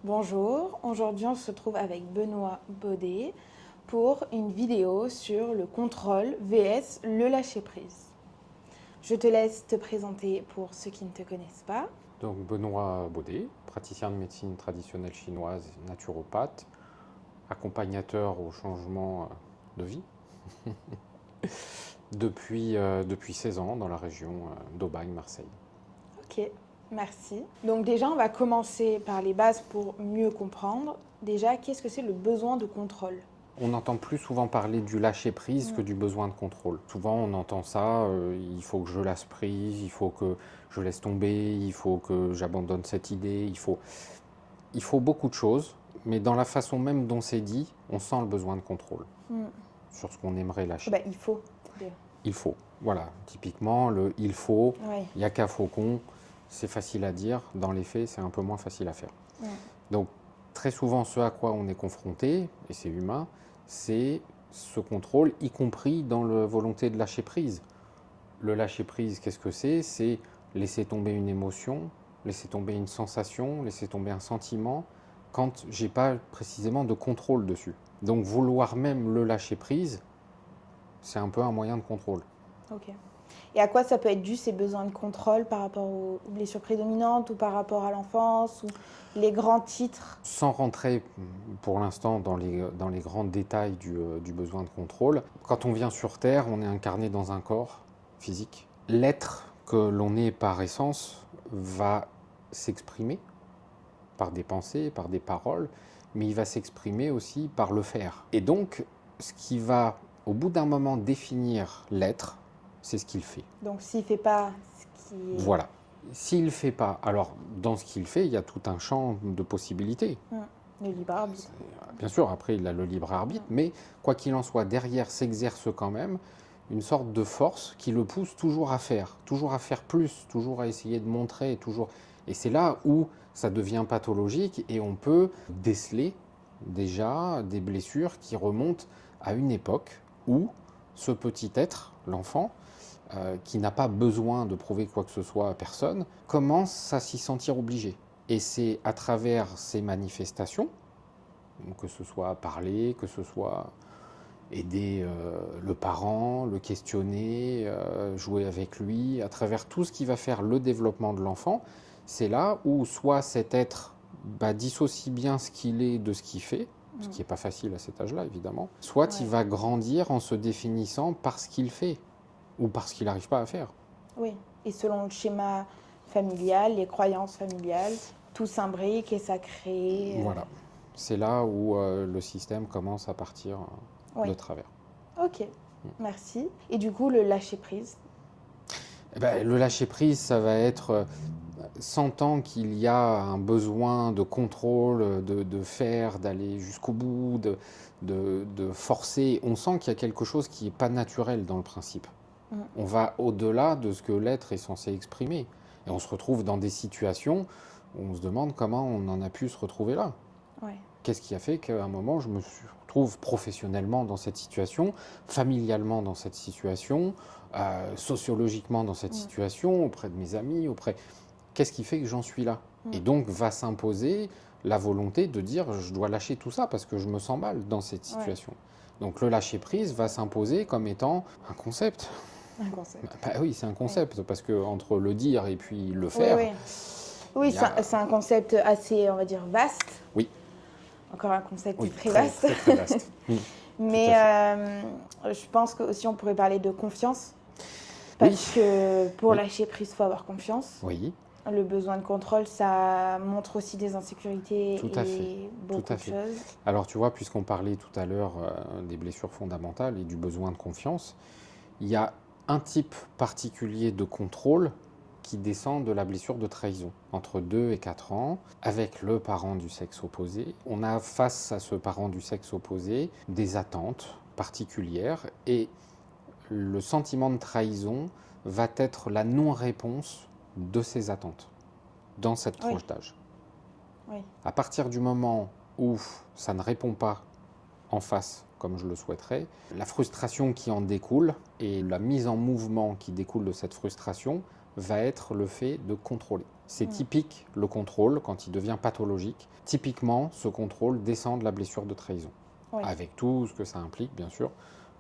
Bonjour, aujourd'hui on se trouve avec Benoît Baudet pour une vidéo sur le contrôle vs le lâcher-prise. Je te laisse te présenter pour ceux qui ne te connaissent pas. Donc Benoît Baudet, praticien de médecine traditionnelle chinoise, naturopathe, accompagnateur au changement de vie depuis 16 ans dans la région d'Aubagne-Marseille. Ok, merci. Donc déjà on va commencer par les bases pour mieux comprendre. Déjà, qu'est-ce que c'est le besoin de contrôle? On entend plus souvent parler du lâcher-prise que du besoin de contrôle. Souvent on entend ça, il faut que je lâche prise, il faut que je laisse tomber, il faut que j'abandonne cette idée, il faut beaucoup de choses, mais dans la façon même dont c'est dit, on sent le besoin de contrôle sur ce qu'on aimerait lâcher. Il faut. Il faut, voilà, typiquement le il faut, Ouais. il n'y a qu'à faucon, c'est facile à dire, dans les faits c'est un peu moins facile à faire. Ouais. Donc très souvent ce à quoi on est confronté, et c'est humain, c'est ce contrôle, y compris dans la volonté de lâcher prise. Le lâcher prise, qu'est-ce que c'est? C'est laisser tomber une émotion, laisser tomber une sensation, laisser tomber un sentiment, quand j'ai pas précisément de contrôle dessus. Donc vouloir même le lâcher prise, c'est un peu un moyen de contrôle. Ok. Et à quoi ça peut être dû ces besoins de contrôle par rapport aux blessures prédominantes ou par rapport à l'enfance ou les grands titres? Sans rentrer pour l'instant dans les grands détails du besoin de contrôle, quand on vient sur Terre, on est incarné dans un corps physique. L'être que l'on est par essence va s'exprimer par des pensées, par des paroles, mais il va s'exprimer aussi par le faire. Et donc, ce qui va, au bout d'un moment, définir l'être, c'est ce qu'il fait. Donc s'il ne fait pas ce qui est... Voilà. S'il ne fait pas, alors dans ce qu'il fait, il y a tout un champ de possibilités. Le libre arbitre. Bien sûr, après, il a le libre arbitre, mais quoi qu'il en soit, derrière s'exerce quand même une sorte de force qui le pousse toujours à faire plus, toujours à essayer de montrer, toujours. Et c'est là où ça devient pathologique et on peut déceler déjà des blessures qui remontent à une époque où ce petit être, l'enfant, qui n'a pas besoin de prouver quoi que ce soit à personne, commence à s'y sentir obligé. Et c'est à travers ces manifestations, que ce soit parler, que ce soit aider le parent, le questionner, jouer avec lui, à travers tout ce qui va faire le développement de l'enfant, c'est là où soit cet être dissocie bien ce qu'il est de ce qu'il fait, ce qui n'est pas facile à cet âge-là évidemment, soit il va grandir en se définissant par ce qu'il fait, ou par ce qu'il n'arrive pas à faire. Oui, et selon le schéma familial, les croyances familiales, tout s'imbrique et ça crée... Voilà, c'est là où le système commence à partir de travers. Ok, merci. Et du coup, le lâcher-prise? Le lâcher-prise, ça va être sentant qu'il y a un besoin de contrôle, de faire, d'aller jusqu'au bout, de forcer. On sent qu'il y a quelque chose qui n'est pas naturel dans le principe. On va au-delà de ce que l'être est censé exprimer. Et on se retrouve dans des situations où on se demande comment on en a pu se retrouver là. Ouais. Qu'est-ce qui a fait qu'à un moment, je me retrouve professionnellement dans cette situation, familialement dans cette situation, sociologiquement dans cette situation, auprès de mes amis, Qu'est-ce qui fait que j'en suis là? Et donc va s'imposer la volonté de dire je dois lâcher tout ça parce que je me sens mal dans cette situation. Donc le lâcher-prise va s'imposer comme étant un concept. Un concept. Oui, c'est un concept, parce que entre le dire et puis le faire... Oui, c'est un concept assez, on va dire, vaste. Oui. Encore un concept très très, vaste. très vaste. Mais je pense qu'aussi on pourrait parler de confiance. Parce que pour lâcher prise, il faut avoir confiance. Oui. Le besoin de contrôle, ça montre aussi des insécurités beaucoup de choses. Alors tu vois, puisqu'on parlait tout à l'heure des blessures fondamentales et du besoin de confiance, il y a un type particulier de contrôle qui descend de la blessure de trahison. Entre 2 et 4 ans, avec le parent du sexe opposé, on a face à ce parent du sexe opposé des attentes particulières et le sentiment de trahison va être la non-réponse de ces attentes dans cette tranche d'âge. Oui. À partir du moment où ça ne répond pas en face comme je le souhaiterais, la frustration qui en découle et la mise en mouvement qui découle de cette frustration va être le fait de contrôler. C'est typique, le contrôle, quand il devient pathologique. Typiquement, ce contrôle descend de la blessure de trahison. Oui. Avec tout ce que ça implique, bien sûr.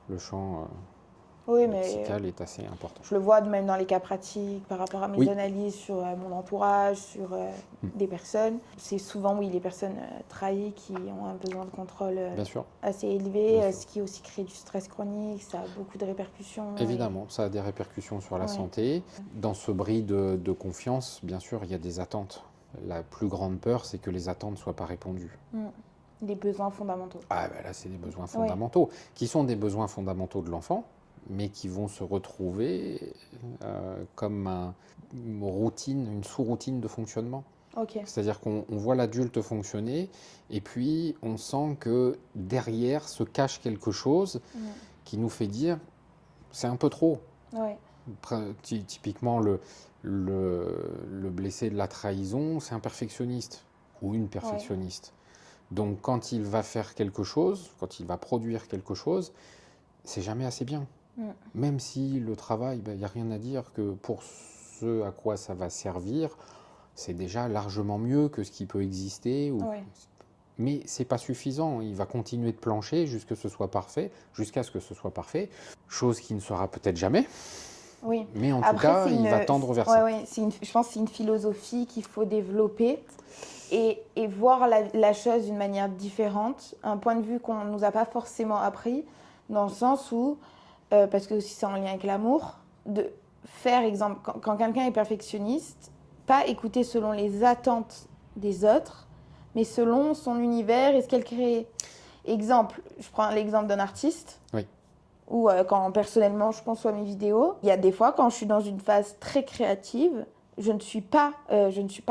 Le champ Oui, mais lexical est assez important. je le vois même dans les cas pratiques, par rapport à mes analyses sur mon entourage, sur des personnes. C'est souvent, oui, les personnes trahies qui ont un besoin de contrôle Bien sûr. assez élevé, Bien sûr. ce qui aussi crée du stress chronique, ça a beaucoup de répercussions. Évidemment, ça a des répercussions sur la Ouais. santé. Dans ce bris de confiance, bien sûr, il y a des attentes. La plus grande peur, c'est que les attentes ne soient pas répondues. Les besoins fondamentaux. Ah, ben là, c'est des besoins fondamentaux, qui sont des besoins fondamentaux de l'enfant, mais qui vont se retrouver comme une routine, une sous-routine de fonctionnement. Ok. C'est-à-dire qu'on voit l'adulte fonctionner, et puis on sent que derrière se cache quelque chose qui nous fait dire c'est un peu trop. Ouais. Typiquement, le blessé de la trahison, c'est un perfectionniste ou une perfectionniste. Donc quand il va faire quelque chose, quand il va produire quelque chose, c'est jamais assez bien. Même si le travail, il n'y a rien à dire que pour ce à quoi ça va servir, c'est déjà largement mieux que ce qui peut exister. Mais c'est pas suffisant. Il va continuer de plancher jusqu'à ce que ce soit parfait, chose qui ne sera peut-être jamais. Oui. Mais en tout cas, il va tendre vers ça. Je pense que c'est une philosophie qu'il faut développer et voir la chose d'une manière différente, un point de vue qu'on ne nous a pas forcément appris, dans le sens où, parce que aussi c'est en lien avec l'amour, de faire exemple, quand quelqu'un est perfectionniste, pas écouter selon les attentes des autres, mais selon son univers et ce qu'elle crée. Exemple, je prends l'exemple d'un artiste. Oui. Ou quand personnellement je conçois mes vidéos, il y a des fois quand je suis dans une phase très créative, je ne suis pas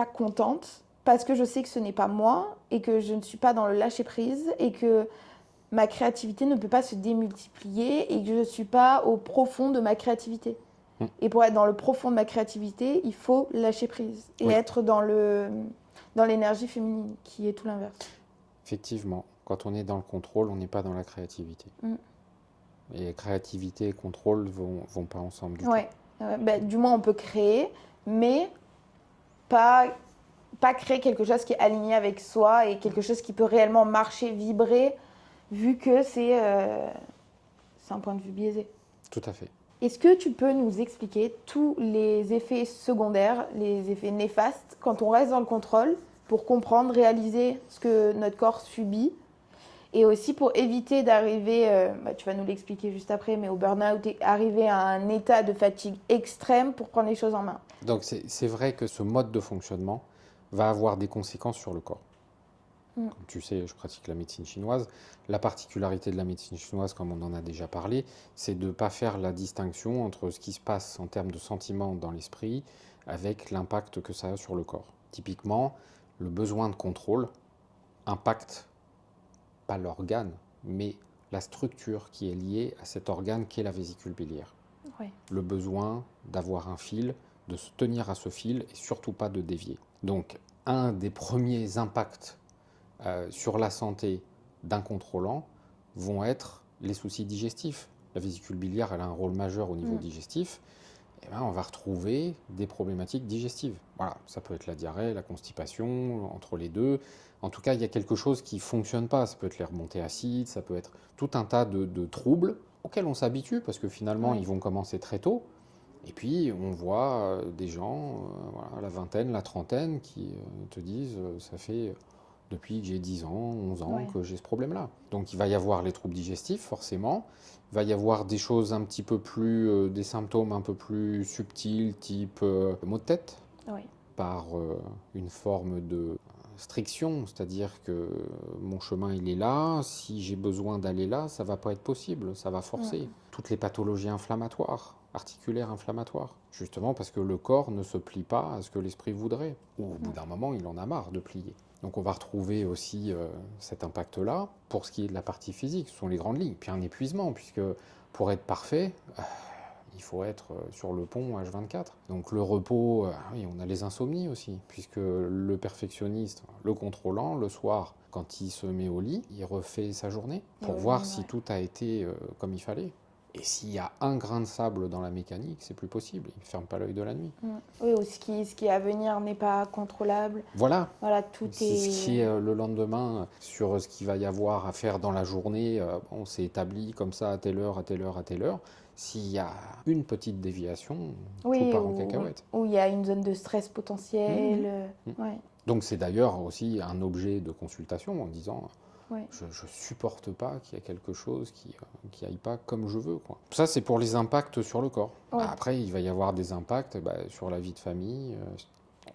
contente parce que je sais que ce n'est pas moi et que je ne suis pas dans le lâcher prise et que ma créativité ne peut pas se démultiplier et que je ne suis pas au profond de ma créativité. Et pour être dans le profond de ma créativité, il faut lâcher prise et être dans l'énergie féminine qui est tout l'inverse. Effectivement, quand on est dans le contrôle, on n'est pas dans la créativité. Et créativité et contrôle vont pas ensemble du tout. Du moins, on peut créer, mais pas créer quelque chose qui est aligné avec soi et quelque chose qui peut réellement marcher, vibrer, vu que c'est un point de vue biaisé. Tout à fait. Est-ce que tu peux nous expliquer tous les effets secondaires, les effets néfastes, quand on reste dans le contrôle, pour comprendre, réaliser ce que notre corps subit? Et aussi pour éviter d'arriver, tu vas nous l'expliquer juste après, mais au burn-out, arriver à un état de fatigue extrême pour prendre les choses en main. Donc c'est vrai que ce mode de fonctionnement va avoir des conséquences sur le corps. Comme tu sais, je pratique la médecine chinoise. La particularité de la médecine chinoise, comme on en a déjà parlé, c'est de ne pas faire la distinction entre ce qui se passe en termes de sentiments dans l'esprit avec l'impact que ça a sur le corps. Typiquement, le besoin de contrôle impacte pas l'organe, mais la structure qui est liée à cet organe qu'est la vésicule biliaire. Le besoin d'avoir un fil, de se tenir à ce fil et surtout pas de dévier. Donc, un des premiers impacts sur la santé d'un contrôlant vont être les soucis digestifs. La vésicule biliaire, elle a un rôle majeur au niveau digestif. Et ben, on va retrouver des problématiques digestives. Voilà, ça peut être la diarrhée, la constipation, entre les deux. En tout cas, il y a quelque chose qui ne fonctionne pas. Ça peut être les remontées acides, ça peut être tout un tas de troubles auxquels on s'habitue parce que finalement, ils vont commencer très tôt. Et puis, on voit des gens, à la vingtaine, la trentaine, qui te disent ça fait depuis que j'ai 10 ans, 11 ans que j'ai ce problème-là. Donc, il va y avoir les troubles digestifs, forcément. Il va y avoir des choses un petit peu plus, des symptômes un peu plus subtils, type maux de tête, par une forme de striction, c'est-à-dire que mon chemin, il est là, si j'ai besoin d'aller là, ça ne va pas être possible, ça va forcer. Toutes les pathologies inflammatoires, articulaires inflammatoires, justement parce que le corps ne se plie pas à ce que l'esprit voudrait, ou au bout d'un moment, il en a marre de plier. Donc on va retrouver aussi cet impact-là. Pour ce qui est de la partie physique, ce sont les grandes lignes. Puis un épuisement, puisque pour être parfait, il faut être sur le pont H24. Donc le repos, oui, on a les insomnies aussi, puisque le perfectionniste, le contrôlant, le soir, quand il se met au lit, il refait sa journée pour voir si tout a été comme il fallait. Et s'il y a un grain de sable dans la mécanique, c'est plus possible. Il ne ferme pas l'œil de la nuit. Oui, ou ce qui est à venir n'est pas contrôlable. Voilà. Voilà, tout C'est ce qui est... est le lendemain sur ce qu'il va y avoir à faire dans la journée. On s'est établi comme ça à telle heure, à telle heure, à telle heure. S'il y a une petite déviation, tout Oui, part en cacahuète. où il y a une zone de stress potentielle. Ouais, Donc c'est d'ailleurs aussi un objet de consultation en disant ouais. je ne supporte pas qu'il y ait quelque chose qui aille pas comme je veux, quoi. Ça, c'est pour les impacts sur le corps. Ouais. Après, il va y avoir des impacts sur la vie de famille,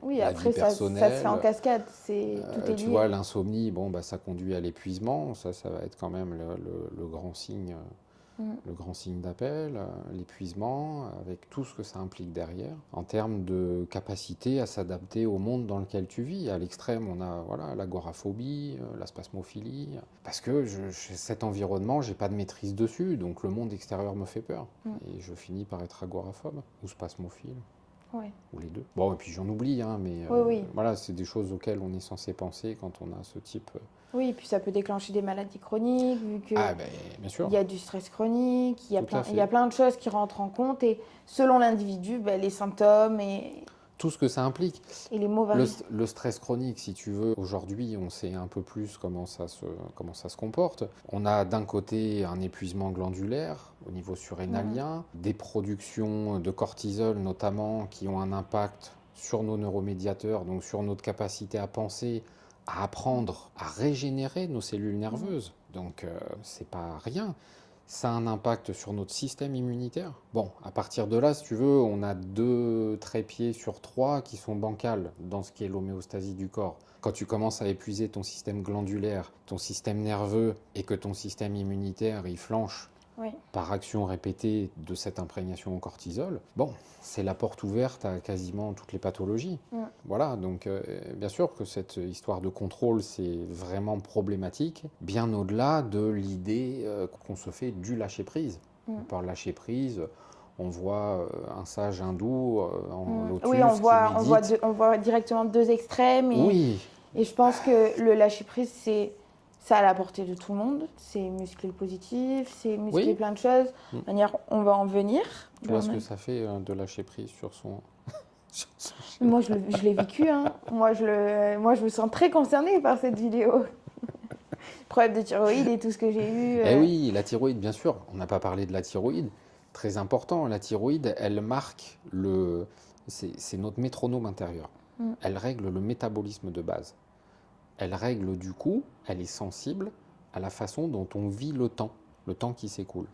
Oui, la après, vie ça se fait en personnelle. cascade. Tout est Tu lié. vois, l'insomnie, bon, ça conduit à l'épuisement. Ça va être quand même le grand signe. Le grand signe d'appel, l'épuisement, avec tout ce que ça implique derrière, en termes de capacité à s'adapter au monde dans lequel tu vis. À l'extrême, on a l'agoraphobie, la spasmophilie, parce que cet environnement, j'ai pas de maîtrise dessus, donc le monde extérieur me fait peur. Et je finis par être agoraphobe ou spasmophile. Ouais. Ou les deux. Bon, et puis j'en oublie, hein, mais Oui. voilà, c'est des choses auxquelles on est censé penser quand on a ce type. Oui, et puis ça peut déclencher des maladies chroniques, vu que Bien sûr. il y a du stress chronique, il y Tout à fait. a plein de choses qui rentrent en compte, et selon l'individu, les symptômes Tout ce que ça implique. et les mots varient. Le stress chronique, si tu veux, aujourd'hui, on sait un peu plus comment ça se comporte. On a d'un côté un épuisement glandulaire au niveau surrénalien, des productions de cortisol notamment qui ont un impact sur nos neuromédiateurs, donc sur notre capacité à penser, à apprendre, à régénérer nos cellules nerveuses. Donc c'est pas rien. Ça a un impact sur notre système immunitaire. Bon, à partir de là, si tu veux, on a 2 trépieds sur 3 qui sont bancals dans ce qui est l'homéostasie du corps. Quand tu commences à épuiser ton système glandulaire, ton système nerveux, et que ton système immunitaire, il flanche par action répétée de cette imprégnation au cortisol, bon, c'est la porte ouverte à quasiment toutes les pathologies. Voilà, donc bien sûr que cette histoire de contrôle, c'est vraiment problématique, bien au-delà de l'idée qu'on se fait du lâcher-prise. Par lâcher-prise, on voit un sage hindou en lotus Oui, on voit directement deux extrêmes. Et je pense que le lâcher-prise, ça à la portée de tout le monde. C'est muscler le positif, c'est muscler plein de choses. De manière, on va en venir. Tu vois ce que ça fait de lâcher prise sur son... Moi, je l'ai vécu. Hein. Moi, je me sens très concernée par cette vidéo. Problème de thyroïde et tout ce que j'ai eu. Eh oui, la thyroïde, bien sûr. On n'a pas parlé de la thyroïde. Très important, la thyroïde, elle marque c'est notre métronome intérieur. Elle règle le métabolisme de base. Elle règle du coup, elle est sensible à la façon dont on vit le temps qui s'écoule.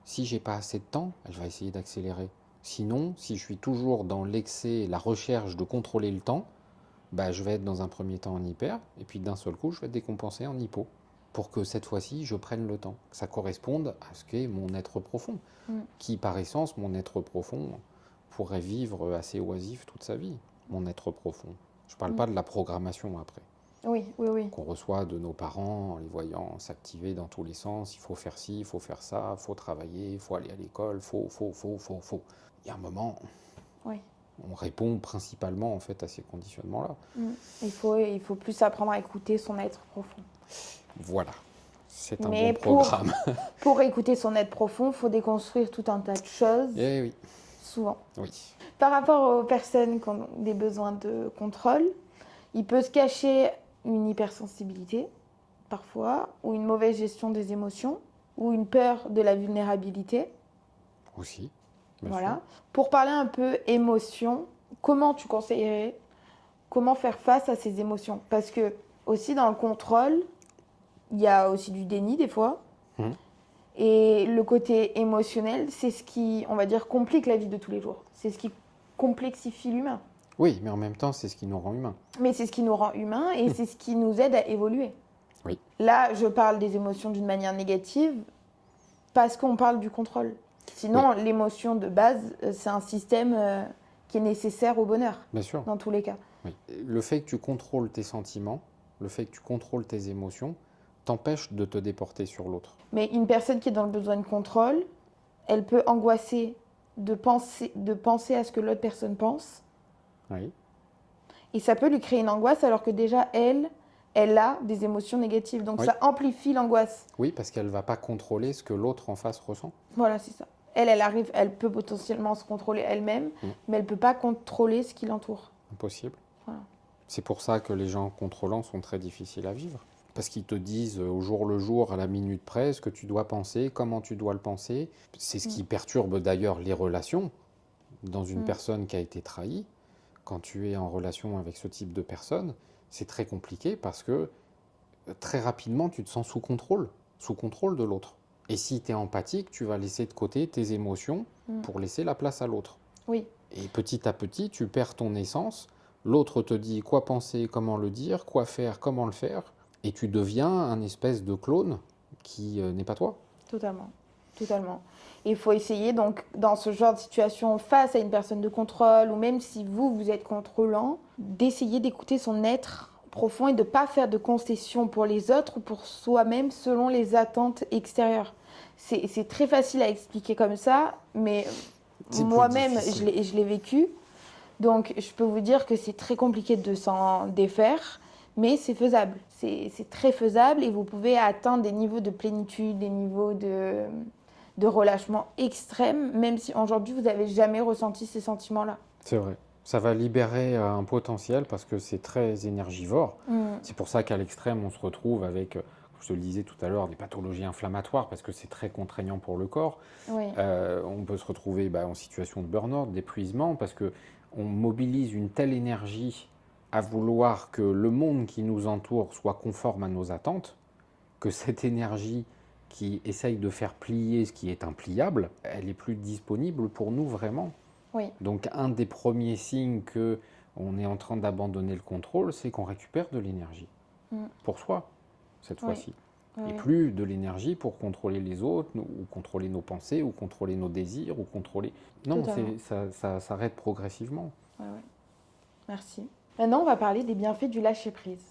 Si j'ai pas assez de temps, elle va essayer d'accélérer. Sinon, si je suis toujours dans l'excès, la recherche de contrôler le temps, je vais être dans un premier temps en hyper, et puis d'un seul coup, je vais décompenser en hypo, pour que cette fois-ci, je prenne le temps, que ça corresponde à ce qu'est mon être profond, qui par essence, mon être profond, pourrait vivre assez oisif toute sa vie, mon être profond. Je ne parle pas de la programmation après. Oui. Qu'on reçoit de nos parents en les voyant s'activer dans tous les sens. Il faut faire ci, il faut faire ça, il faut travailler, il faut aller à l'école, faut. Il y a un moment, on répond principalement en fait à ces conditionnements-là. Il faut plus apprendre à écouter son être profond. Voilà, c'est un bon programme. Pour écouter son être profond, il faut déconstruire tout un tas de choses. Eh oui. Souvent. Oui. Par rapport aux personnes qui ont des besoins de contrôle, il peut se cacher une hypersensibilité, parfois, ou une mauvaise gestion des émotions, ou une peur de la vulnérabilité. Aussi. Voilà. Pour parler un peu émotion, comment tu conseillerais, comment faire face à ces émotions? Parce que, aussi dans le contrôle, il y a aussi du déni des fois. Et le côté émotionnel, c'est ce qui, on va dire, complique la vie de tous les jours. C'est ce qui complexifie l'humain. Oui, mais en même temps, c'est ce qui nous rend humains. Mais c'est ce qui nous rend humains et c'est ce qui nous aide à évoluer. Oui. Là, je parle des émotions d'une manière négative parce qu'on parle du contrôle. Sinon, l'émotion de base, c'est un système qui est nécessaire au bonheur. Bien sûr. Dans tous les cas. Oui. Le fait que tu contrôles tes sentiments, le fait que tu contrôles tes émotions, t'empêche de te déporter sur l'autre. Mais une personne qui est dans le besoin de contrôle, elle peut angoisser de penser à ce que l'autre personne pense. Oui. Et ça peut lui créer une angoisse alors que déjà, elle elle a des émotions négatives. Donc Oui. ça amplifie l'angoisse. Oui, parce qu'elle ne va pas contrôler ce que l'autre en face ressent. Voilà, c'est ça. Elle peut potentiellement se contrôler elle-même, mais elle ne peut pas contrôler ce qui l'entoure. Impossible. Voilà. C'est pour ça que les gens contrôlants sont très difficiles à vivre. Parce qu'ils te disent au jour le jour, à la minute près, ce que tu dois penser, comment tu dois le penser. C'est ce qui perturbe d'ailleurs les relations dans une personne qui a été trahie. Quand tu es en relation avec ce type de personne, c'est très compliqué parce que très rapidement, tu te sens sous contrôle de l'autre. Et si tu es empathique, tu vas laisser de côté tes émotions pour laisser la place à l'autre. Oui. Et petit à petit, tu perds ton essence. L'autre te dit quoi penser, comment le dire, quoi faire, comment le faire. Et tu deviens un espèce de clone qui n'est pas toi. Totalement. Totalement. Et il faut essayer, donc, dans ce genre de situation, face à une personne de contrôle, ou même si vous êtes contrôlant, d'essayer d'écouter son être profond et de ne pas faire de concessions pour les autres ou pour soi-même selon les attentes extérieures. C'est très facile à expliquer comme ça, mais moi-même, je l'ai vécu. Donc, je peux vous dire que c'est très compliqué de s'en défaire, mais c'est faisable. C'est très faisable et vous pouvez atteindre des niveaux de plénitude, des niveaux de relâchement extrême, même si aujourd'hui, vous n'avez jamais ressenti ces sentiments-là. C'est vrai. Ça va libérer un potentiel parce que c'est très énergivore. C'est pour ça qu'à l'extrême, on se retrouve avec, je te le disais tout à l'heure, des pathologies inflammatoires parce que c'est très contraignant pour le corps. Oui. On peut se retrouver en situation de burn-out, d'épuisement, parce qu'on mobilise une telle énergie à vouloir que le monde qui nous entoure soit conforme à nos attentes, que cette énergie qui essaye de faire plier ce qui est impliable, elle n'est plus disponible pour nous vraiment. Oui. Donc un des premiers signes qu'on est en train d'abandonner le contrôle, c'est qu'on récupère de l'énergie pour soi, cette fois-ci. Et plus de l'énergie pour contrôler les autres, ou contrôler nos pensées, ou contrôler nos désirs, ou contrôler... Non, ça s'arrête progressivement. Ouais. Merci. Maintenant, on va parler des bienfaits du lâcher-prise.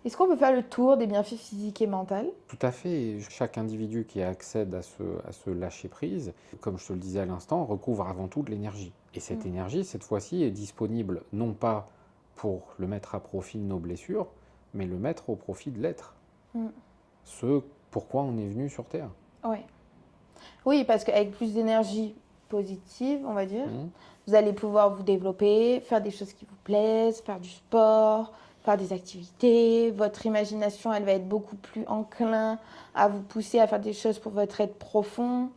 Est-ce qu'on peut faire le tour des bienfaits physiques et mentaux? Tout à fait. Chaque individu qui accède à ce lâcher-prise, comme je te le disais à l'instant, recouvre avant tout de l'énergie. Et cette énergie, cette fois-ci, est disponible non pas pour le mettre à profit de nos blessures, mais le mettre au profit de l'être. Ce pourquoi on est venu sur Terre. Oui, parce qu'avec plus d'énergie positive, on va dire, vous allez pouvoir vous développer, faire des choses qui vous plaisent, faire du sport, faire des activités. Votre imagination, elle va être beaucoup plus enclin à vous pousser à faire des choses pour votre être profond.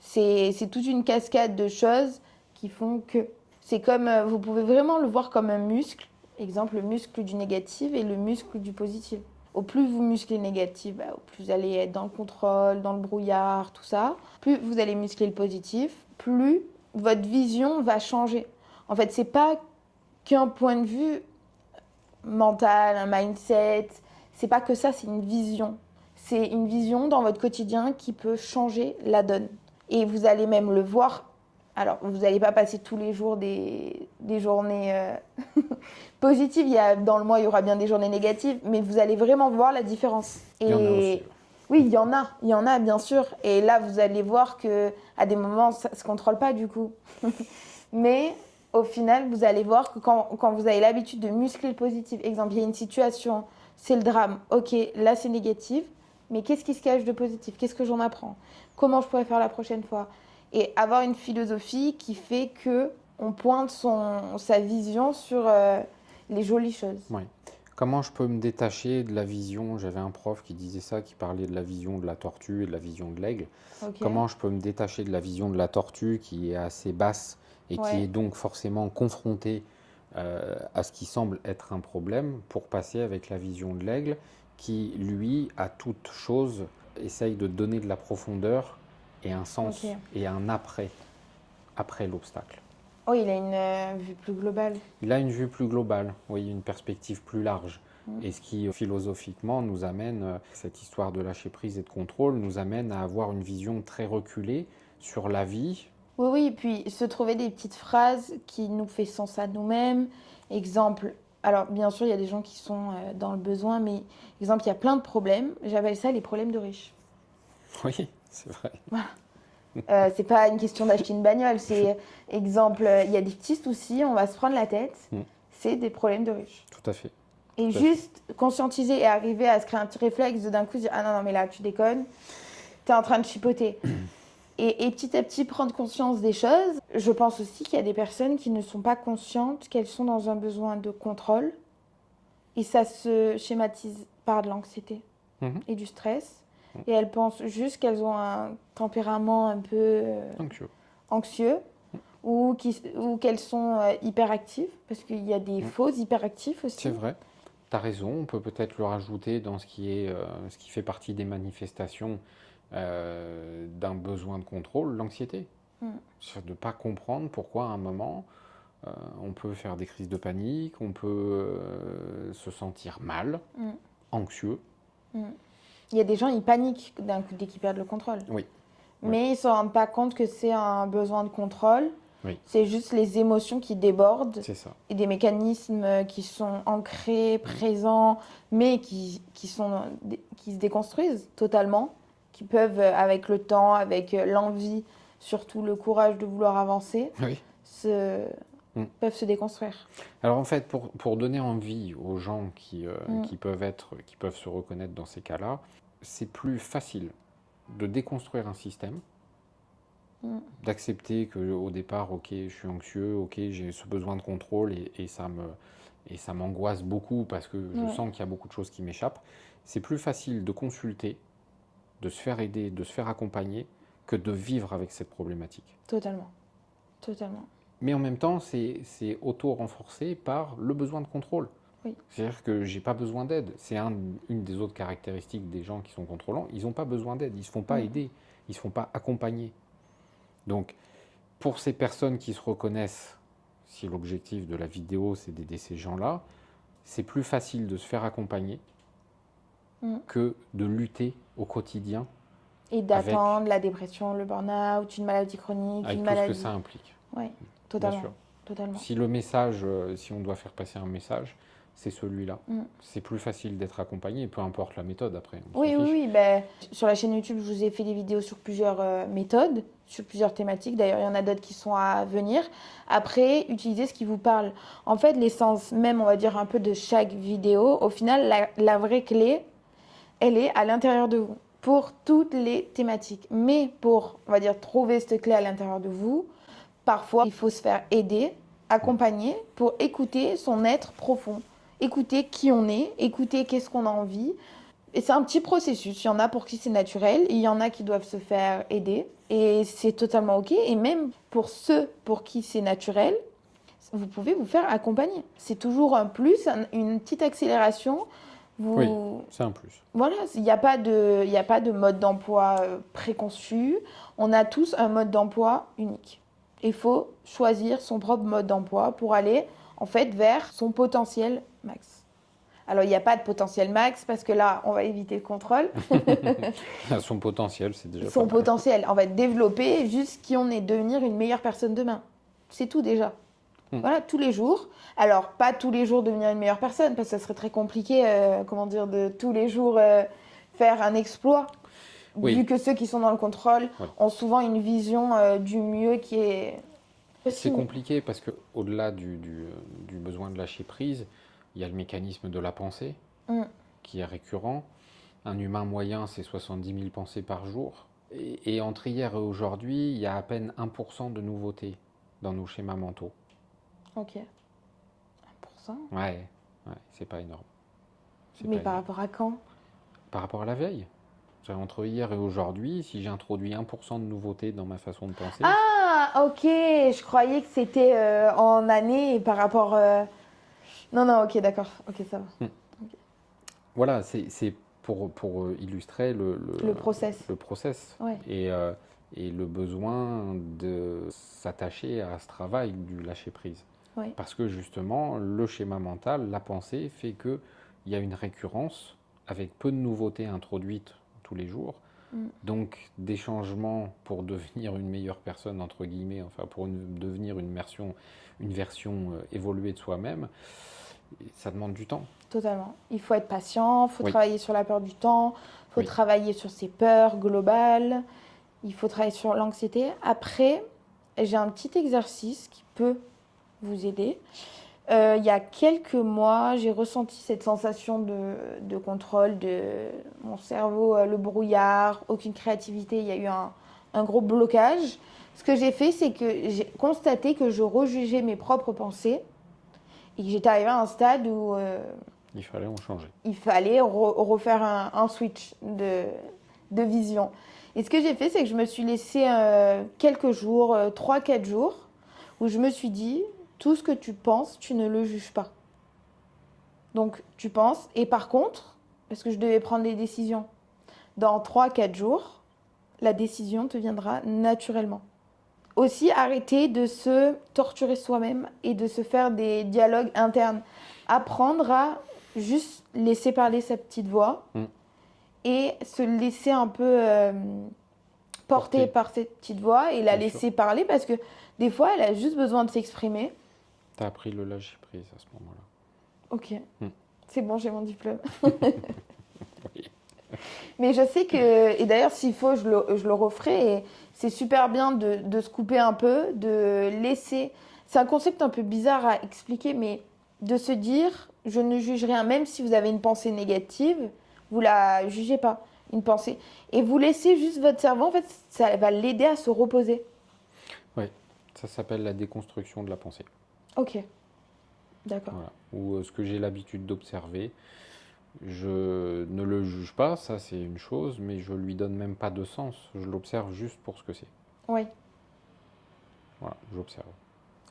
C'est toute une cascade de choses qui font que... C'est comme, vous pouvez vraiment le voir comme un muscle. Exemple, le muscle du négatif et le muscle du positif. Au plus vous musclez le négatif, au plus vous allez être dans le contrôle, dans le brouillard, tout ça. Plus vous allez muscler le positif, plus votre vision va changer. En fait, c'est pas qu'un point de vue mental, un mindset. C'est pas que ça, c'est une vision. C'est une vision dans votre quotidien qui peut changer la donne. Et vous allez même le voir. Alors, vous n'allez pas passer tous les jours des journées positives. Dans le mois, il y aura bien des journées négatives, mais vous allez vraiment voir la différence. Il y en a aussi. Oui, il y en a bien sûr. Et là, vous allez voir qu'à des moments, ça ne se contrôle pas du coup. Mais au final, vous allez voir que quand vous avez l'habitude de muscler le positif, exemple, il y a une situation, c'est le drame, ok, là c'est négatif, mais qu'est-ce qui se cache de positif? Qu'est-ce que j'en apprends? Comment je pourrais faire la prochaine fois? Et avoir une philosophie qui fait qu'on pointe sa vision sur les jolies choses. Oui. Comment je peux me détacher de la vision? J'avais un prof qui disait ça, qui parlait de la vision de la tortue et de la vision de l'aigle. Comment je peux me détacher de la vision de la tortue qui est assez basse et qui est donc forcément confrontée à ce qui semble être un problème pour passer avec la vision de l'aigle qui, lui, à toute chose, essaye de donner de la profondeur et un sens et un après l'obstacle. Oui, il a une vue plus globale. Il a une vue plus globale, oui, une perspective plus large. Et ce qui, philosophiquement, nous amène, cette histoire de lâcher prise et de contrôle, nous amène à avoir une vision très reculée sur la vie. Oui, et puis se trouver des petites phrases qui nous font sens à nous-mêmes. Exemple, alors bien sûr, il y a des gens qui sont dans le besoin, mais exemple, il y a plein de problèmes. J'appelle ça les problèmes de riches. Oui, c'est vrai. Voilà. C'est pas une question d'acheter une bagnole, c'est exemple, il y a des petits soucis, on va se prendre la tête, c'est des problèmes de riches. Tout à fait. Et Tout à fait. juste conscientiser et arriver à se créer un petit réflexe de d'un coup dire « Ah non, non, mais là, tu déconnes, t'es en train de chipoter ». Et petit à petit prendre conscience des choses. Je pense aussi qu'il y a des personnes qui ne sont pas conscientes qu'elles sont dans un besoin de contrôle. Et ça se schématise par de l'anxiété Mhm. et du stress. Et elles pensent juste qu'elles ont un tempérament un peu Anxieux. anxieux ou qu'elles sont hyperactives. Parce qu'il y a des Mm. faux hyperactifs aussi. C'est vrai. Tu as raison, on peut peut-être le rajouter dans ce qui fait partie des manifestations d'un besoin de contrôle, l'anxiété. Mm. C'est de ne pas comprendre pourquoi à un moment, on peut faire des crises de panique, on peut se sentir mal, Mm. anxieux. Mm. Il y a des gens, ils paniquent d'un coup dès qu'ils perdent le contrôle. Oui. Mais ils ne se rendent pas compte que c'est un besoin de contrôle. Oui. C'est juste les émotions qui débordent C'est ça. et des mécanismes qui sont ancrés, présents, mais qui se déconstruisent totalement, qui peuvent, avec le temps, avec l'envie, surtout le courage de vouloir avancer, Oui. peuvent se déconstruire. Alors en fait, pour donner envie aux gens qui peuvent se reconnaître dans ces cas-là, c'est plus facile de déconstruire un système, d'accepter qu'au départ, ok, je suis anxieux, ok, j'ai ce besoin de contrôle et ça m'angoisse beaucoup parce que je sens qu'il y a beaucoup de choses qui m'échappent. C'est plus facile de consulter, de se faire aider, de se faire accompagner, que de vivre avec cette problématique. Totalement. Totalement. Mais en même temps, c'est auto-renforcé par le besoin de contrôle. Oui. C'est-à-dire que j'ai pas besoin d'aide. C'est une des autres caractéristiques des gens qui sont contrôlants. Ils n'ont pas besoin d'aide, ils ne se font pas aider, ils ne se font pas accompagner. Donc, pour ces personnes qui se reconnaissent, si l'objectif de la vidéo c'est d'aider ces gens-là, c'est plus facile de se faire accompagner que de lutter au quotidien. Et d'attendre la dépression, le burn-out, une maladie chronique, avec une tout maladie. ce que ça implique. Oui, totalement. Bien sûr. Totalement. Si le message, si on doit faire passer un message, c'est celui-là. C'est plus facile d'être accompagné, peu importe la méthode après. Oui. Ben, sur la chaîne YouTube, je vous ai fait des vidéos sur plusieurs méthodes, sur plusieurs thématiques. D'ailleurs, il y en a d'autres qui sont à venir. Après, utilisez ce qui vous parle. En fait, l'essence même, on va dire, un peu de chaque vidéo, au final, la vraie clé, elle est à l'intérieur de vous, pour toutes les thématiques. Mais pour, on va dire, trouver cette clé à l'intérieur de vous, parfois, il faut se faire aider, accompagner pour écouter son être profond. Écouter qui on est, écouter qu'est-ce qu'on a envie. Et c'est un petit processus. Il y en a pour qui c'est naturel, il y en a qui doivent se faire aider. Et c'est totalement OK. Et même pour ceux pour qui c'est naturel, vous pouvez vous faire accompagner. C'est toujours un plus, une petite accélération. Oui, c'est un plus. Voilà, il n'y a pas de mode d'emploi préconçu. On a tous un mode d'emploi unique. Il faut choisir son propre mode d'emploi pour aller en fait vers son potentiel max. Alors il n'y a pas de potentiel max parce que là on va éviter le contrôle. Son potentiel, c'est déjà Son pas mal. potentiel, on va développer juste qui on est, devenir une meilleure personne demain. C'est tout déjà. Voilà, tous les jours. Alors, pas tous les jours devenir une meilleure personne, parce que ça serait très compliqué, de tous les jours faire un exploit. Oui. Vu que ceux qui sont dans le contrôle ont souvent une vision du mieux qui est... C'est compliqué parce qu'au-delà du besoin de lâcher prise, il y a le mécanisme de la pensée qui est récurrent. Un humain moyen, c'est 70 000 pensées par jour. Et entre hier et aujourd'hui, il y a à peine 1% de nouveautés dans nos schémas mentaux. Ok. 1%. Ouais, c'est pas énorme. Mais par rapport à quand? Par rapport à la veille. Entre hier et aujourd'hui, si j'ai introduit 1% de nouveautés dans ma façon de penser... Ah, ok. Je croyais que c'était en année par rapport... Non, ok, d'accord. Ok, ça va. Okay. Voilà, c'est pour illustrer le process. Le process. Ouais. Et le besoin de s'attacher à ce travail du lâcher-prise. Oui. Parce que justement, le schéma mental, la pensée, fait qu'il y a une récurrence avec peu de nouveautés introduites tous les jours. Donc des changements pour devenir une meilleure personne, entre guillemets, enfin pour devenir une version évoluée de soi-même, ça demande du temps. Totalement. Il faut être patient, il faut travailler sur la peur du temps, il faut travailler sur ses peurs globales, il faut travailler sur l'anxiété. Après, j'ai un petit exercice qui peut vous aider. Il y a quelques mois, j'ai ressenti cette sensation de contrôle de mon cerveau, le brouillard, aucune créativité. Il y a eu un gros blocage. Ce que j'ai fait, c'est que j'ai constaté que je rejugeais mes propres pensées et que j'étais arrivée à un stade où Il fallait en changer. il fallait refaire un switch de vision. Et ce que j'ai fait, c'est que je me suis laissé quelques jours, 3-4 jours, où je me suis dit, tout ce que tu penses, tu ne le juges pas. Donc, tu penses, et par contre, parce que je devais prendre des décisions, dans 3-4 jours, la décision te viendra naturellement. Aussi, arrêter de se torturer soi-même et de se faire des dialogues internes. Apprendre à juste laisser parler sa petite voix et se laisser un peu porter par cette petite voix et la laisser parler parce que des fois, elle a juste besoin de s'exprimer. Tu as appris le lâcher prise à ce moment-là. Ok, c'est bon, j'ai mon diplôme. Oui. Mais je sais que, et d'ailleurs s'il faut, je le referai, et c'est super bien de se couper un peu, de laisser... C'est un concept un peu bizarre à expliquer, mais de se dire, je ne juge rien, même si vous avez une pensée négative, vous la jugez pas, une pensée. Et vous laissez juste votre cerveau, en fait, ça va l'aider à se reposer. Oui, ça s'appelle la déconstruction de la pensée. Ok, d'accord. Voilà. Ou ce que j'ai l'habitude d'observer, je ne le juge pas, ça c'est une chose, mais je lui donne même pas de sens, je l'observe juste pour ce que c'est. Oui, Voilà, j'observe.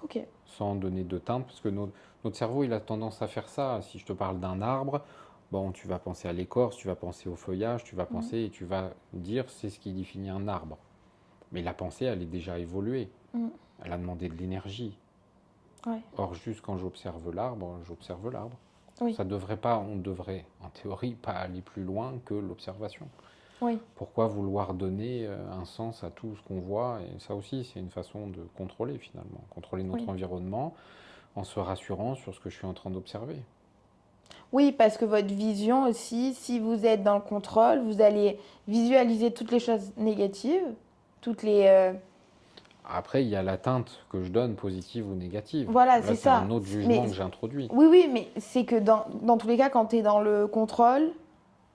ok. Sans donner de teinte, parce que notre cerveau, il a tendance à faire ça. Si je te parle d'un arbre, bon, tu vas penser à l'écorce, tu vas penser au feuillage, tu vas penser et tu vas dire c'est ce qui définit un arbre. Mais la pensée, elle est déjà évoluée. Elle a demandé de l'énergie. Ouais. Or, juste quand j'observe l'arbre, j'observe l'arbre. Oui. Ça devrait pas, on devrait, en théorie, pas aller plus loin que l'observation. Oui. Pourquoi vouloir donner un sens à tout ce qu'on voit? Et ça aussi, c'est une façon de contrôler finalement. Contrôler notre environnement en se rassurant sur ce que je suis en train d'observer. Oui, parce que votre vision aussi, si vous êtes dans le contrôle, vous allez visualiser toutes les choses négatives, toutes les... Après, il y a la teinte que je donne, positive ou négative. Voilà, Là, c'est c'est ça. un autre jugement que j'introduis. Oui, oui, mais c'est que dans tous les cas, quand tu es dans le contrôle,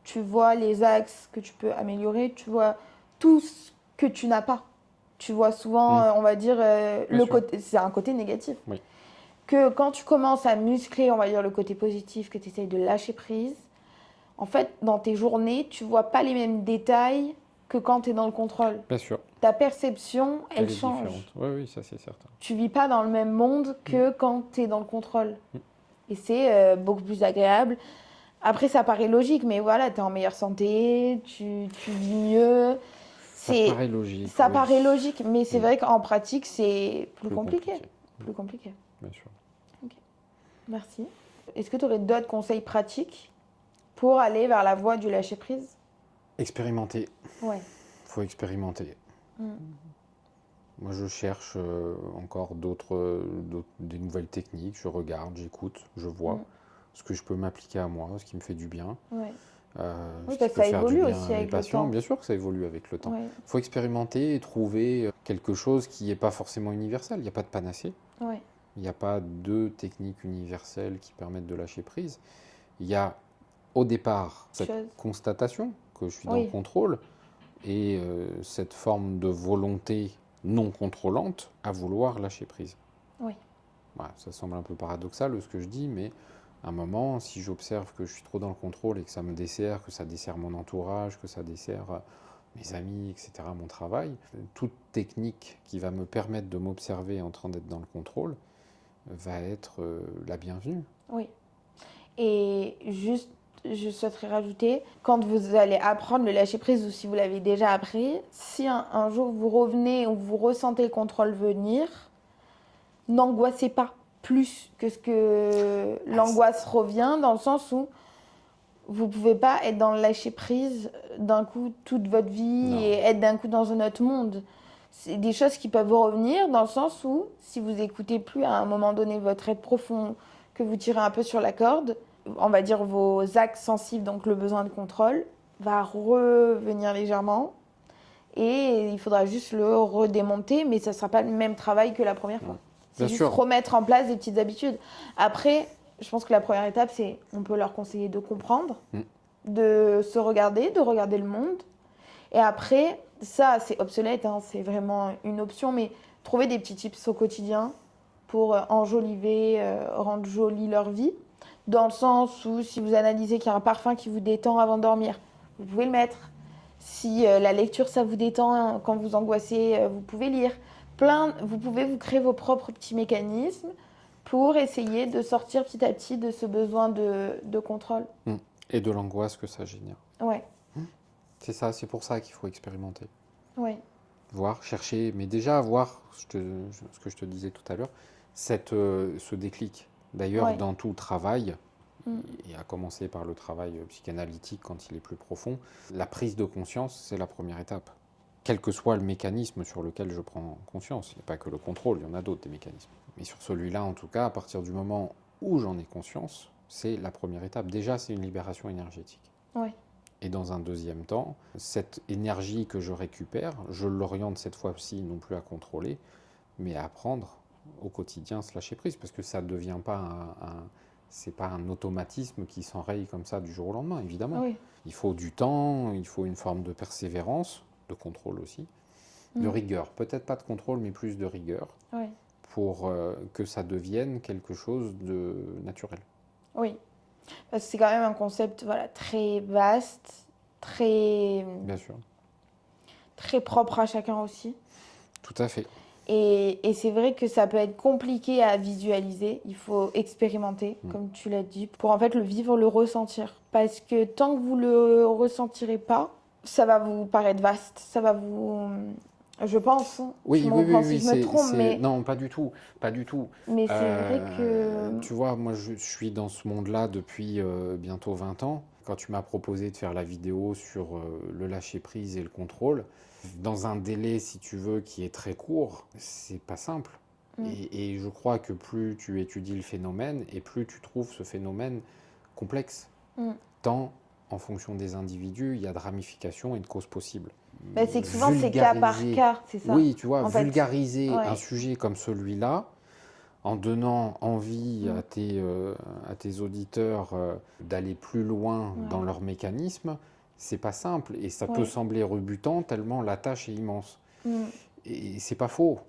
tu vois les axes que tu peux améliorer, tu vois tout ce que tu n'as pas. Tu vois souvent, on va dire, le côté, c'est un côté négatif. Oui. Que quand tu commences à muscler, on va dire, le côté positif, que tu essayes de lâcher prise, en fait, dans tes journées, tu vois pas les mêmes détails que quand tu es dans le contrôle. Bien sûr. Ta perception, elle est change. différente. Oui, oui, ça c'est certain. Tu vis pas dans le même monde que quand tu es dans le contrôle. Et c'est beaucoup plus agréable. Après, ça paraît logique, mais voilà, tu es en meilleure santé, tu vis mieux. Ça paraît logique. Ça oui. paraît logique, mais c'est vrai qu'en pratique, c'est plus compliqué. Plus compliqué. Bien sûr. Ok. Merci. Est-ce que tu aurais d'autres conseils pratiques pour aller vers la voie du lâcher-prise? Expérimenter. Ouais. Faut expérimenter. Moi, je cherche encore des nouvelles techniques. Je regarde, j'écoute, je vois ce que je peux m'appliquer à moi, ce qui me fait du bien. Ouais. Ce Oui, qui parce peut que ça faire évolue du bien aussi à mes avec le patients. temps. Bien sûr que ça évolue avec le temps. Ouais. Il faut expérimenter et trouver quelque chose qui n'est pas forcément universel. Il n'y a pas de panacée. Ouais. Il n'y a pas de technique universelle qui permettent de lâcher prise. Il y a au départ cette constatation que je suis dans le contrôle et cette forme de volonté non contrôlante à vouloir lâcher prise. Oui. Voilà, ça semble un peu paradoxal ce que je dis, mais à un moment, si j'observe que je suis trop dans le contrôle et que ça me dessert, que ça dessert mon entourage, que ça dessert mes amis, etc., mon travail, toute technique qui va me permettre de m'observer en train d'être dans le contrôle va être la bienvenue. Oui. Et juste, je souhaiterais rajouter, quand vous allez apprendre le lâcher-prise ou si vous l'avez déjà appris, si un jour vous revenez ou vous ressentez le contrôle venir, n'angoissez pas plus que ce que l'angoisse revient, dans le sens où vous ne pouvez pas être dans le lâcher-prise d'un coup toute votre vie et être d'un coup dans un autre monde. C'est des choses qui peuvent vous revenir dans le sens où, si vous écoutez plus à un moment donné votre être profond, que vous tirez un peu sur la corde, on va dire vos axes sensibles, donc le besoin de contrôle, va revenir légèrement. Et il faudra juste le redémonter, mais ça ne sera pas le même travail que la première fois. C'est Bien juste sûr. remettre en place des petites habitudes. Après, je pense que la première étape, c'est on peut leur conseiller de comprendre, Mm. de se regarder, de regarder le monde. Et après, ça, c'est obsolète, hein, c'est vraiment une option, mais trouver des petits tips au quotidien pour enjoliver, rendre jolie leur vie. Dans le sens où, si vous analysez qu'il y a un parfum qui vous détend avant de dormir, vous pouvez le mettre. Si la lecture, ça vous détend quand vous angoissez, vous pouvez lire. Vous pouvez vous créer vos propres petits mécanismes pour essayer de sortir petit à petit de ce besoin de contrôle. Et de l'angoisse que ça génère. Ouais, C'est ça, c'est pour ça qu'il faut expérimenter. ouais, Voir, chercher, mais déjà voir ce que je te disais tout à l'heure, ce déclic. D'ailleurs, ouais. dans tout travail, Mm. et à commencer par le travail psychanalytique quand il est plus profond, la prise de conscience, c'est la première étape. Quel que soit le mécanisme sur lequel je prends conscience, il n'y a pas que le contrôle, il y en a d'autres des mécanismes. Mais sur celui-là, en tout cas, à partir du moment où j'en ai conscience, c'est la première étape. Déjà, c'est une libération énergétique. Ouais. Et dans un deuxième temps, cette énergie que je récupère, je l'oriente cette fois-ci non plus à contrôler, mais à apprendre au quotidien se lâcher prise, parce que ça ne devient pas c'est pas un automatisme qui s'enraye comme ça du jour au lendemain, évidemment. Oui. Il faut du temps, il faut une forme de persévérance, de contrôle aussi, de rigueur. Peut-être pas de contrôle, mais plus de rigueur, Oui. pour que ça devienne quelque chose de naturel. Oui. Parce que c'est quand même un concept voilà, très vaste, très, Bien sûr. très propre à chacun aussi. Tout à fait. Et c'est vrai que ça peut être compliqué à visualiser. Il faut expérimenter, comme tu l'as dit, pour en fait le vivre, le ressentir. Parce que tant que vous le ressentirez pas, ça va vous paraître vaste. Ça va vous... Je pense. Oui, Tu me oui, oui, reprends oui, si je me trompe, mais... Non, pas du tout, pas du tout. Mais c'est vrai que... Tu vois, moi, je suis dans ce monde-là depuis bientôt 20 ans. Quand tu m'as proposé de faire la vidéo sur le lâcher-prise et le contrôle, dans un délai, si tu veux, qui est très court, c'est pas simple. Et je crois que plus tu étudies le phénomène, et plus tu trouves ce phénomène complexe. Tant, en fonction des individus, il y a de ramifications et de causes possibles. Bah, c'est que souvent, c'est cas par cas, c'est ça. Oui, tu vois, En fait, vulgariser ouais. un sujet comme celui-là, en donnant envie à tes auditeurs d'aller plus loin dans leur mécanisme, c'est pas simple. Et ça peut sembler rebutant tellement la tâche est immense. Et c'est pas faux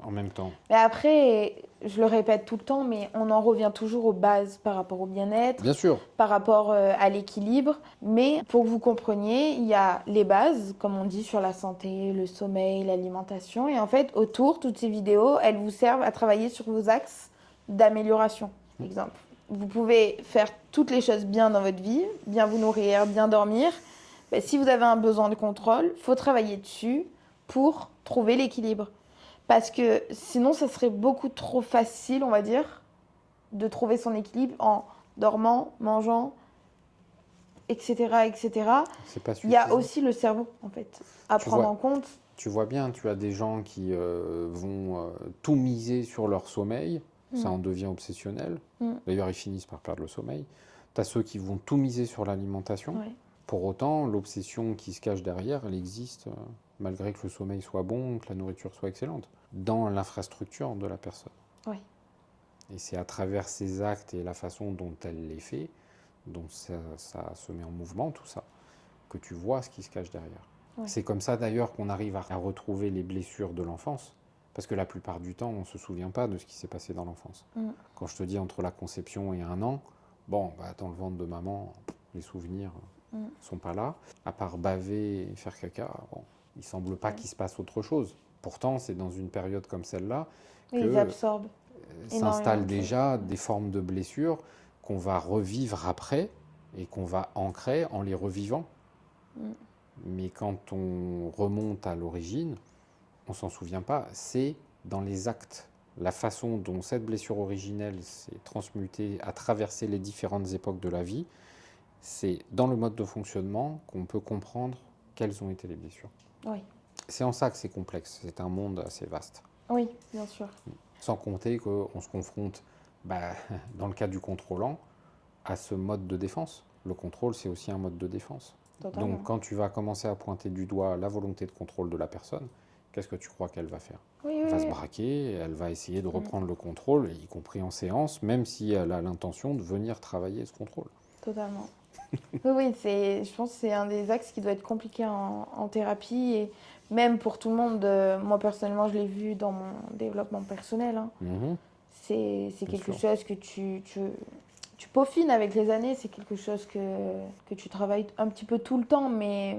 en même temps. Mais après, je le répète tout le temps, mais on en revient toujours aux bases par rapport au bien-être, Bien sûr. par rapport à l'équilibre. Mais pour que vous compreniez, il y a les bases, comme on dit, sur la santé, le sommeil, l'alimentation. Et en fait, autour, toutes ces vidéos, elles vous servent à travailler sur vos axes d'amélioration. Exemple, vous pouvez faire toutes les choses bien dans votre vie, bien vous nourrir, bien dormir. Ben, si vous avez un besoin de contrôle, il faut travailler dessus pour trouver l'équilibre. Parce que sinon, ça serait beaucoup trop facile, on va dire, de trouver son équilibre en dormant, mangeant, etc. etc. C'est pas Il y a suffisant. aussi le cerveau, en fait, à prendre en compte. Tu vois bien, tu as des gens qui vont tout miser sur leur sommeil. Ça en devient obsessionnel. D'ailleurs, ils finissent par perdre le sommeil. Tu as ceux qui vont tout miser sur l'alimentation. Ouais. Pour autant, l'obsession qui se cache derrière, elle existe malgré que le sommeil soit bon, que la nourriture soit excellente, dans l'infrastructure de la personne. Oui. Et c'est à travers ces actes et la façon dont elle les fait, dont ça se met en mouvement, tout ça, que tu vois ce qui se cache derrière. Ouais. C'est comme ça d'ailleurs qu'on arrive à retrouver les blessures de l'enfance. Parce que la plupart du temps, on ne se souvient pas de ce qui s'est passé dans l'enfance. Quand je te dis entre la conception et 1 an, bon, bah, dans le ventre de maman, les souvenirs ne sont pas là. À part baver et faire caca, bon, il ne semble pas qu'il se passe autre chose. Pourtant, c'est dans une période comme celle-là Ils absorbent. s'installent déjà des formes de blessures qu'on va revivre après et qu'on va ancrer en les revivant. Mais quand on remonte à l'origine, on ne s'en souvient pas. C'est dans les actes, la façon dont cette blessure originelle s'est transmutée, a traversé les différentes époques de la vie. C'est dans le mode de fonctionnement qu'on peut comprendre quelles ont été les blessures. Oui. C'est en ça que c'est complexe. C'est un monde assez vaste. Oui, bien sûr. Sans compter qu'on se confronte, dans le cas du contrôlant, à ce mode de défense. Le contrôle, c'est aussi un mode de défense. Totalement. Donc, quand tu vas commencer à pointer du doigt la volonté de contrôle de la personne, qu'est-ce que tu crois qu'elle va faire? Oui, Elle oui, va se oui. braquer, elle va essayer de Mm. reprendre le contrôle, y compris en séance, même si elle a l'intention de venir travailler ce contrôle. Totalement. Oui, oui, je pense que c'est un des axes qui doit être compliqué en thérapie et même pour tout le monde. Moi, personnellement, je l'ai vu dans mon développement personnel, hein. Mhm, C'est bien quelque sûr. chose que tu peaufines avec les années. C'est quelque chose que tu travailles un petit peu tout le temps, mais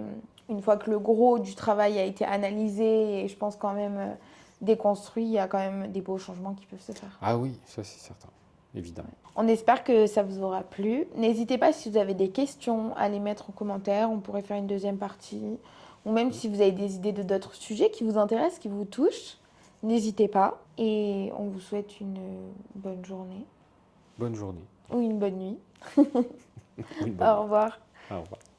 une fois que le gros du travail a été analysé et je pense quand même déconstruit, il y a quand même des beaux changements qui peuvent se faire. Ah oui, ça c'est certain, évidemment. On espère que ça vous aura plu. N'hésitez pas si vous avez des questions à les mettre en commentaire. On pourrait faire une deuxième partie. Ou même si vous avez des idées de d'autres sujets qui vous intéressent, qui vous touchent, n'hésitez pas. Et on vous souhaite une bonne journée Bonne journée. ou une bonne nuit. Une bonne Au nuit. revoir. Au revoir.